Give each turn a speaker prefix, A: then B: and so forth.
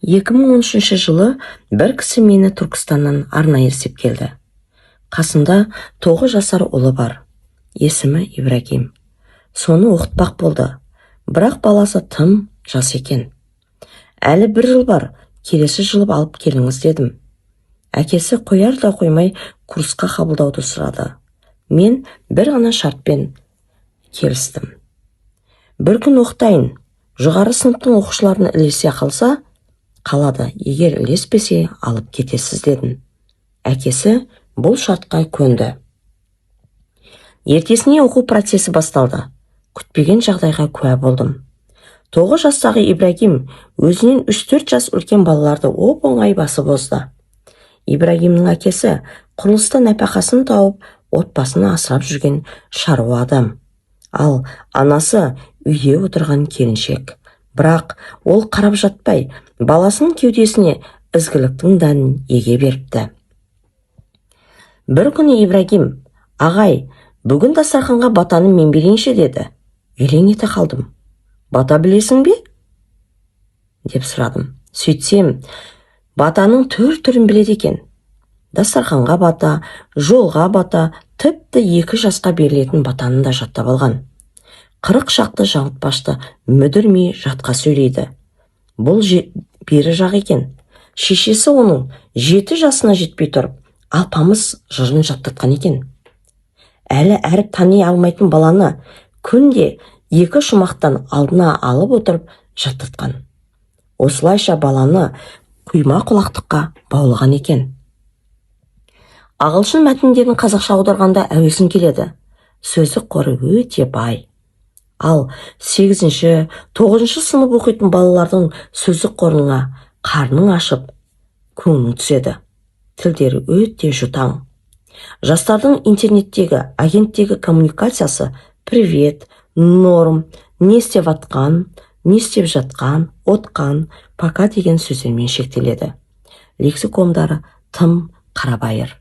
A: 2013 жылы бір кісі мені Түркістаннан арнайы іздеп келді. Қасында 9 жасар ұлы бар. Есімі Ибрагим. Соны оқытпақ болды. Бірақ баласы тым жас екен. Әлі 1 жыл бар, келесі жылы алып келіңіз дедім. Әкесі қояр да қоймай курсқа қабылдауды сұрады. Мен бір ғана шартпен келістім. Бір күн оқытайын, жоғары сыныптың оқушыларын ілесе қалса, қалады, егер ілеспесе алып кетесіз дедім. Әкесі бұл шартқа көнді. Ертесіне оқу процесі басталды. Күтпеген жағдайға куә болдым. 9 жастағы Ибрагим өзінен 3-4 жас үлкен балаларды оп-оңай басып озды. Ибрагимнің әкесі құрылыста нәпақасын тауып, отбасын асырап жүрген шаруа адам. Ал анасы үйде отырған келіншек. Бірақ ол қарап жатпай, баласының кеудесіне ізгіліктің дәнін еге беріпті. Бір күні Ибрагим, ағай, бүгін дастарханға батаны мен берейінші деді. Елең ете қалдым. Бата білесің бе? Деп сұрадым. Сөйтсем, батаның түр-түрін біледі екен. Дастарханға бата, жолға бата, тіпті 2 жасқа берілетін батанын да жаттап алған. 40 шақты жаңылтпашты мүдірмей жатқа сөйлейді. Бұл бері жақ екен. Шешесі оның 7 жасына жетпей тұрып, алпамыс жырын жаттатқан екен. Әлі әріп тани алмайтын баланы күнде 2 шумақтан алдына алып отырып жаттатқан. Осылайша баланы құйма құлақтыққа баулыған екен. Ағылшын мәтіндерін қазақша аударғанда әуесін келеді. Сөздік қоры өте бай. Ал 8-9 сынып оқитын балалардың сөздік қорына қарның ашып, көңілің түседі. Тілдері өте жұтаң. Жастардың интернеттегі, агенттегі коммуникациясы привет, норм, не істеп атқан, не істеп жатқан, отқан, пока деген сөздермен шектеледі. Лексикомдары тым қарабайыр.